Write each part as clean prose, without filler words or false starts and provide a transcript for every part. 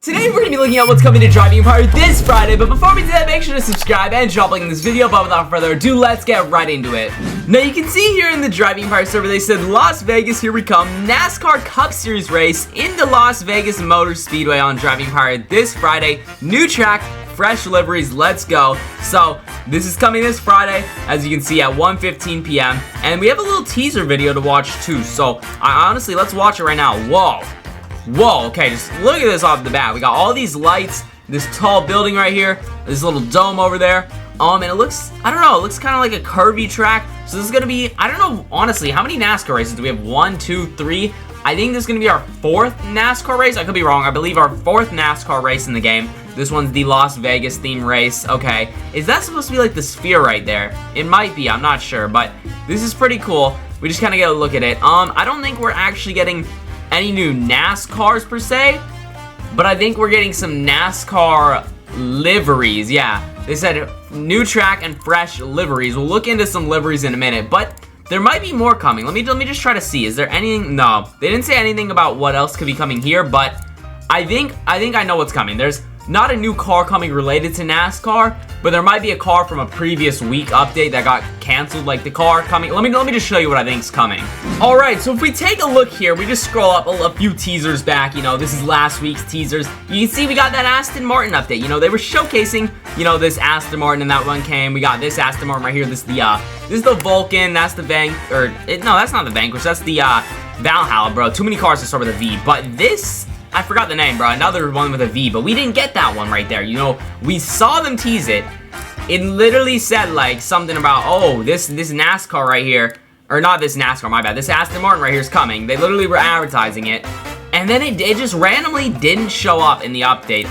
Today we're going to be looking at what's coming to Driving Empire this Friday, but before we do that, make sure to subscribe and drop a like in this video. But without further ado, let's get right into it. Now you can see here in the Driving Empire server, they said Las Vegas, here we come, NASCAR Cup Series race in the Las Vegas Motor Speedway on Driving Empire this Friday. New track, fresh liveries, let's go. So this is coming this Friday, as you can see at 1:15 p.m. and we have a little teaser video to watch too. So honestly, let's watch it right now. Whoa, okay, just look at this off the bat. We got all these lights, this tall building right here, this little dome over there. And it looks, I don't know, it looks kind of like a curvy track. So this is going to be, I don't know, honestly, how many NASCAR races do we have? 1, 2, 3. I think this is going to be our 4th NASCAR race. I could be wrong. I believe our 4th NASCAR race in the game. This one's the Las Vegas theme race. Okay, is that supposed to be like the sphere right there? It might be, I'm not sure, but this is pretty cool. We just kind of get a look at it. I don't think we're actually getting any new NASCARs per se, but I think we're getting some NASCAR liveries. Yeah, they said new track and fresh liveries. We'll look into some liveries in a minute, but there might be more coming. Let me just try to see. Is there anything? No, they didn't say anything about what else could be coming here, but I think I know what's coming. There's not a new car coming related to NASCAR, but there might be a car from a previous week update that got canceled, like the car coming. Let me just show you what I think's coming. All right, so if we take a look here, we just scroll up a few teasers back. You know, this is last week's teasers. You can see we got that Aston Martin update. You know, they were showcasing, you know, this Aston Martin, and that one came. We got this Aston Martin right here. This is the Vulcan. That's the no, that's not the Vanquish. That's the Valhalla, bro. Too many cars to start with a V. But this, I forgot the name, bro. Another one with a V, but we didn't get that one right there. You know, we saw them tease it. It literally said like something about, oh, this NASCAR right here, or not this NASCAR, my bad. This Aston Martin right here is coming. They literally were advertising it, and then it just randomly didn't show up in the update.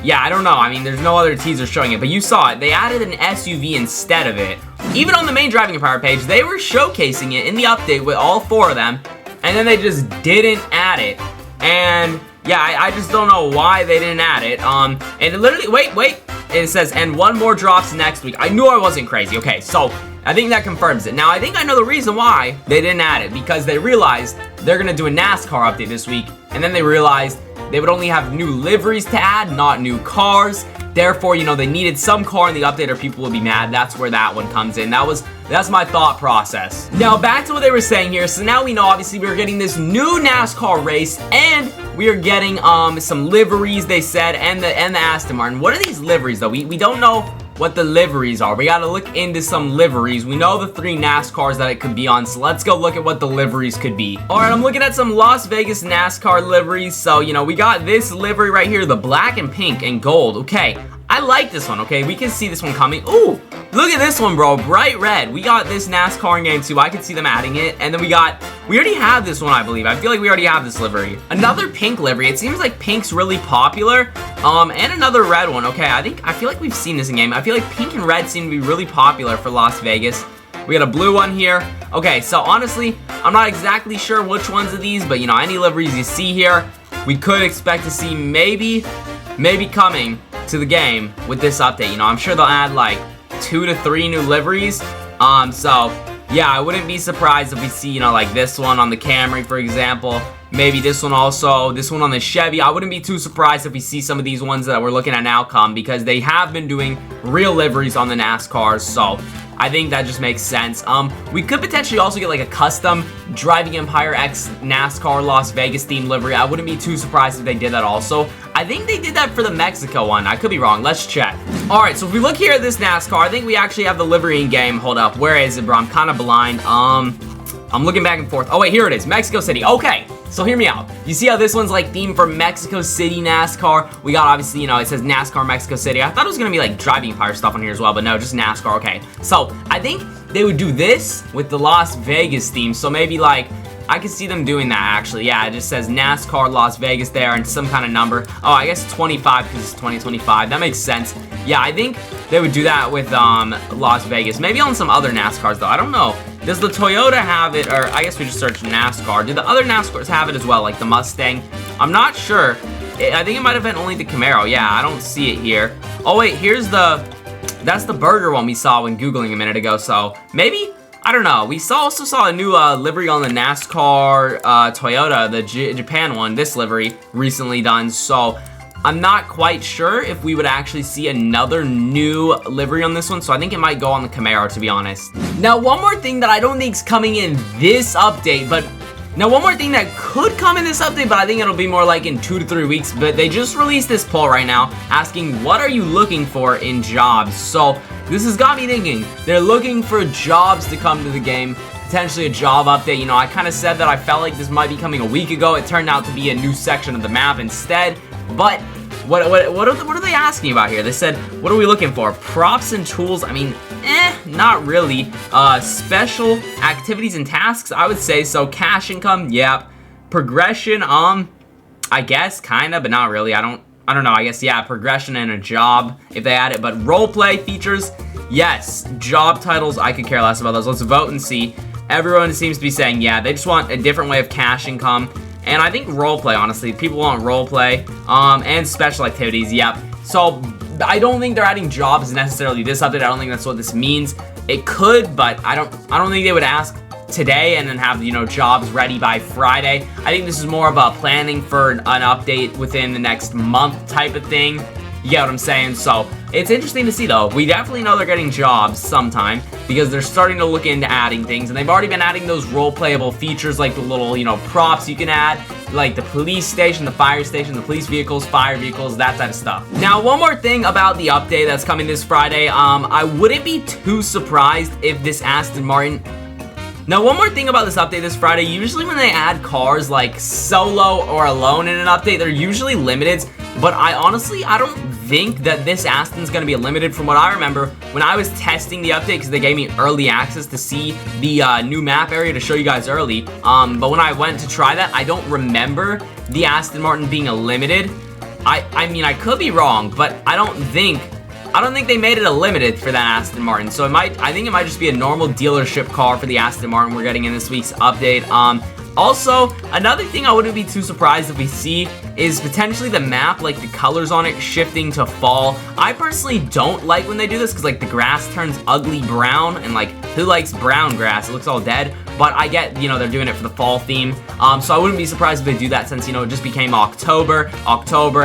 Yeah, I don't know. I mean, there's no other teaser showing it, but you saw it. They added an SUV instead of it. Even on the main Driving Empire page, they were showcasing it in the update with all 4 of them, and then they just didn't add it. And yeah, I just don't know why they didn't add it. And it literally, wait. It says, and 1 more drops next week. I knew I wasn't crazy. Okay, so I think that confirms it. Now, I think I know the reason why they didn't add it, because they realized they're gonna do a NASCAR update this week, and then they realized they would only have new liveries to add, not new cars. Therefore, you know, they needed some car in the update or people would be mad. That's where that one comes in. That's my thought process. Now, back to what they were saying here. So now we know, obviously, we're getting this new NASCAR race, and we are getting some liveries, they said, and the Aston Martin. What are these liveries, though? We don't know what the liveries are. We gotta look into some liveries. We know the 3 NASCARs that it could be on, so let's go look at what the liveries could be. Alright, I'm looking at some Las Vegas NASCAR liveries. So, you know, we got this livery right here, the black and pink and gold. Okay, I like this one, okay? We can see this one coming. Ooh, look at this one, bro. Bright red. We got this NASCAR in game 2. I could see them adding it. And then we already have this one, I believe. I feel like we already have this livery. Another pink livery. It seems like pink's really popular. And another red one. Okay, I feel like we've seen this in game. I feel like pink and red seem to be really popular for Las Vegas. We got a blue one here. Okay, so honestly, I'm not exactly sure which ones of these, but you know, any liveries you see here, we could expect to see maybe coming to the game with this update. You know, I'm sure they'll add like 2 to 3 new liveries. So yeah, I wouldn't be surprised if we see, you know, like this one on the Camry, for example. Maybe this one also, this one on the Chevy. I wouldn't be too surprised if we see some of these ones that we're looking at now come, because they have been doing real liveries on the NASCARs. So I think that just makes sense. We could potentially also get like a custom Driving Empire X NASCAR Las Vegas themed livery. I wouldn't be too surprised if they did that also. I think they did that for the Mexico one. I could be wrong. Let's check. All right, so if we look here at this NASCAR, I think we actually have the livery in game. Hold up. Where is it, bro? I'm kind of blind. I'm looking back and forth. Oh, wait, here it is. Mexico City. Okay, so hear me out. You see how this one's like themed for Mexico City NASCAR? We got, obviously, you know, it says NASCAR Mexico City. I thought it was going to be like Driving Empire stuff on here as well, but no, just NASCAR. Okay, so I think they would do this with the Las Vegas theme. So maybe like, I could see them doing that actually. Yeah, it just says NASCAR Las Vegas there and some kind of number. Oh, I guess 25 because it's 2025. That makes sense. Yeah, I think they would do that with Las Vegas. Maybe on some other NASCARs though. I don't know. Does the Toyota have it? Or I guess we just search NASCAR. Do the other NASCARs have it as well, like the Mustang? I'm not sure. I think it might have been only the Camaro. Yeah, I don't see it here. Oh wait, that's the burger one we saw when Googling a minute ago. So maybe, I don't know. We also saw a new livery on the NASCAR Toyota, the Japan one, this livery recently done. So I'm not quite sure if we would actually see another new livery on this one, so I think it might go on the Camaro, to be honest. Now, one more thing that I don't think is coming in this update, but one more thing that could come in this update, but I think it'll be more like in 2 to 3 weeks, but they just released this poll right now asking, what are you looking for in jobs? So this has got me thinking. They're looking for jobs to come to the game. Potentially a job update. You know, I kind of said that I felt like this might be coming a week ago. It turned out to be a new section of the map instead. But what are they asking about here? They said, what are we looking for? Props and tools? I mean, not really. Special activities and tasks? I would say so. Cash income? Yep. Progression? I guess kinda, but not really. I don't know. I guess yeah. Progression and a job if they add it. But roleplay features? Yes. Job titles? I could care less about those. Let's vote and see. Everyone seems to be saying, yeah, they just want a different way of cash income. And I think roleplay, honestly. People want roleplay. And special activities, yep. So, I don't think they're adding jobs necessarily this update. I don't think that's what this means. It could, but I don't think they would ask today and then have, you know, jobs ready by Friday. I think this is more of a planning for an update within the next month type of thing. You get what I'm saying? So, it's interesting to see, though. We definitely know they're getting jobs sometime because they're starting to look into adding things, and they've already been adding those role-playable features like the little, you know, props you can add, like the police station, the fire station, the police vehicles, fire vehicles, that type of stuff. Now, one more thing about the update that's coming this Friday. I wouldn't be too surprised if this Aston Martin... Now, one more thing about this update this Friday, usually when they add cars like solo or alone in an update, they're usually limited, but I don't think that this Aston's going to be limited. From what I remember, when I was testing the update, because they gave me early access to see the new map area to show you guys early, but when I went to try that, I don't remember the Aston Martin being a limited. I mean, I could be wrong, but I don't think they made it a limited for that Aston Martin. So I think it might just be a normal dealership car for the Aston Martin we're getting in this week's update. Also, another thing I wouldn't be too surprised if we see is potentially the map, like the colors on it shifting to fall. I personally don't like when they do this because like the grass turns ugly brown, and like who likes brown grass? It looks all dead. But I get, you know, they're doing it for the fall theme. So I wouldn't be surprised if they do that since, you know, it just became October,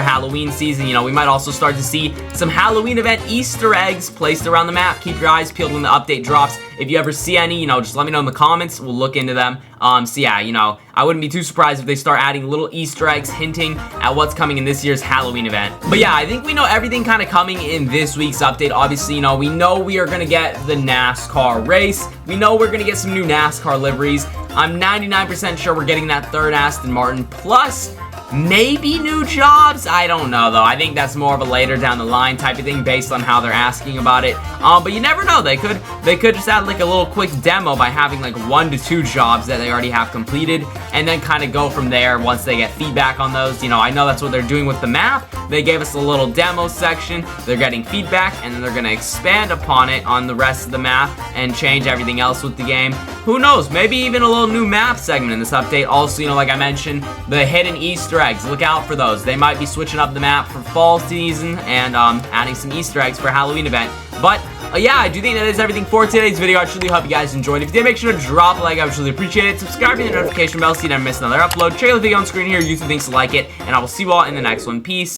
Halloween season. You know, we might also start to see some Halloween event Easter eggs placed around the map. Keep your eyes peeled when the update drops. If you ever see any, you know, just let me know in the comments. We'll look into them. So yeah, you know, I wouldn't be too surprised if they start adding little Easter eggs hinting at what's coming in this year's Halloween event. But yeah, I think we know everything kind of coming in this week's update. Obviously, you know, we know we are going to get the NASCAR race. We know we're going to get some new NASCAR liveries. I'm 99% sure we're getting that third Aston Martin, plus maybe new jobs. I don't know, though. I think that's more of a later down the line type of thing based on how they're asking about it. But you never know. They could just add like a little quick demo by having like 1 to 2 jobs that they already have completed, and then kind of go from there once they get feedback on those. You know, I know that's what they're doing with the map. They gave us a little demo section. They're getting feedback, and then they're going to expand upon it on the rest of the map and change everything else with the game. Who knows? Maybe even a little new map segment in this update. Also, you know, like I mentioned, the hidden Easter eggs. Look out for those. They might be switching up the map for fall season and adding some Easter eggs for Halloween event. But yeah, I do think that is everything for today's video. I truly hope you guys enjoyed. If you did, make sure to drop a like. I would really appreciate it. Subscribe to the notification bell so you never miss another upload. Check out the video on screen here. YouTube thinks to like it, and I will see you all in the next one. Peace.